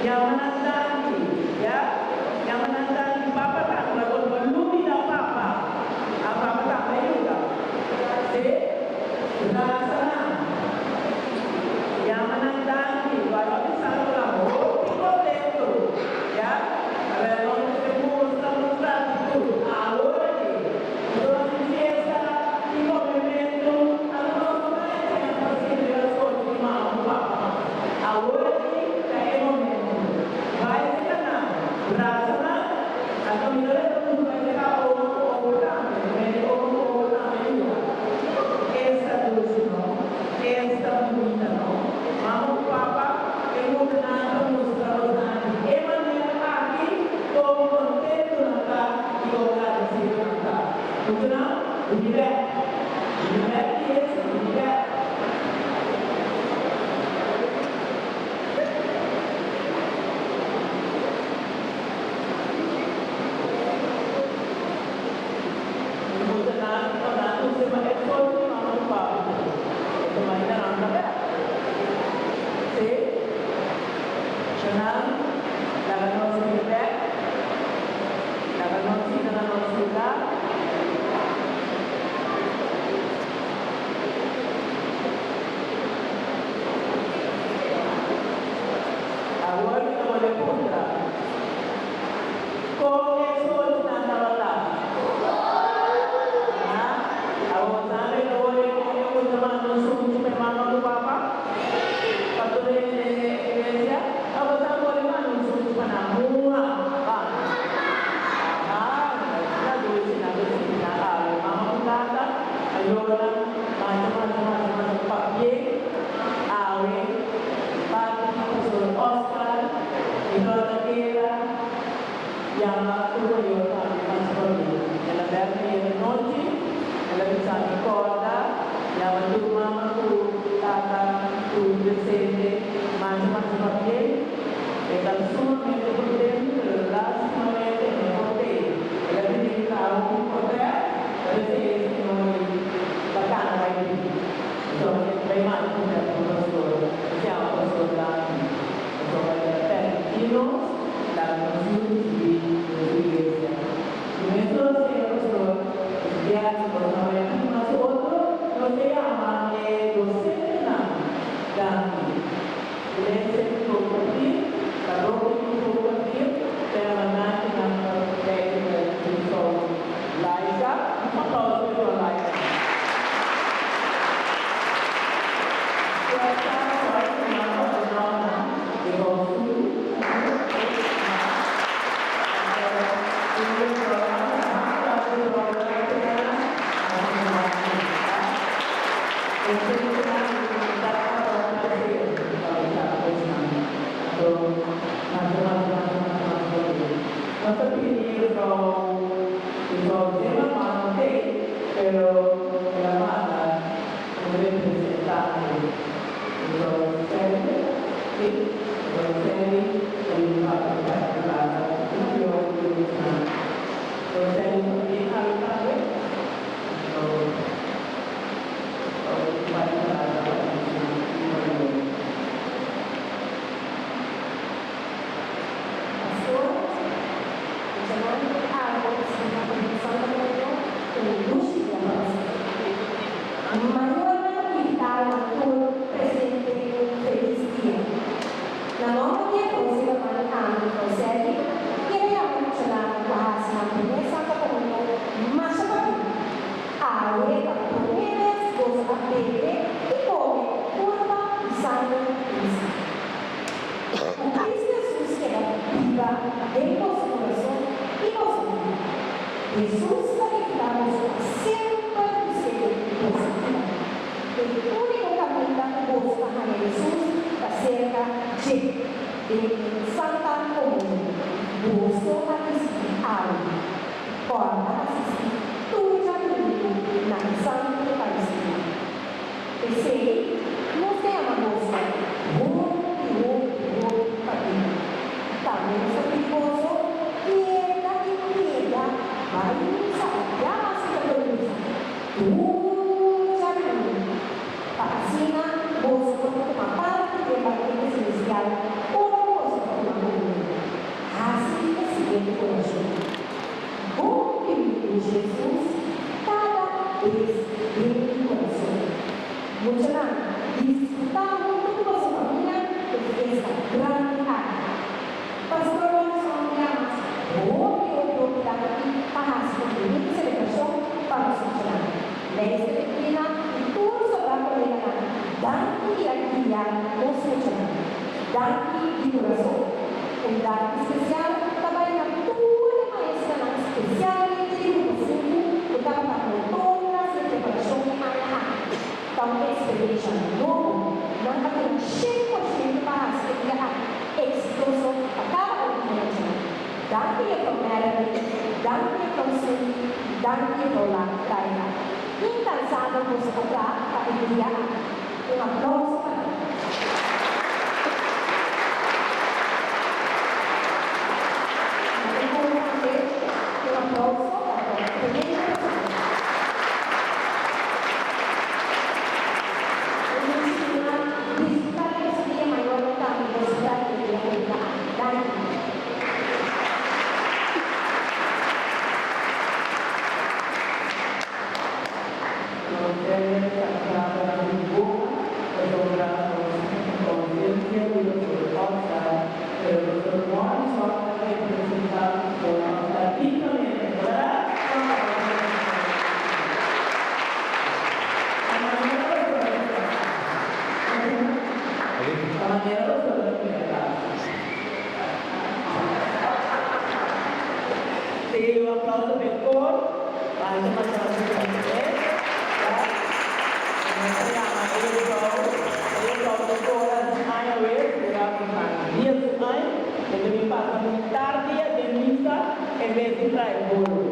yang menandangi, ya, yang menandangi papa tak lakukan belum tidak papa, apa tak juga, sudah senang, yang menandangi, kalau misalnya kamu ikut itu, ya, kalau semua musra itu, awal lagi, terus biasa, ikut memento, kalau semuanya yang pasti dia suatu mau papa, awal lagi kayak memento. Baik karena berasanya atau misalnya tentu saja orang juga. Esta dulce no, esta bonita no. Mama papa eu nada mostramos nada. E maneira aqui como contento nada e agradecido nada. Então, o dia que esse dia yang aku berjuang seperti dalam berbagai noci, dalam misalnya korda, yang untuk mamaku, tata, tu, descende, macam-macam seperti dalam semua itu penting, kelas semuanya itu penting. Jadi kita tahu kota, jadi semua bahkan lagi, so bagaimana kita bersuara, siapa bersuara, bersuara terkini. La condición de su iglesia. Nuestro Señor, ya nos sabemos nosotros, no se llama docena, Gandhi. Iglesia compartir, parroquia compartir, permanente en la religión laica, no todos son laicos. daqui de coração. Daqui especial, trabalha na tua maestra especial de educação, o trabalho com todas as preparações de manhã. Então, experiência novo, não está com 100% para a exitoso para cada organização. Daqui é para Melanie, daqui é para Cindy, daqui é para Laila. Incansada por se comprar para enviar. Aplauso para en vez de traer bolo.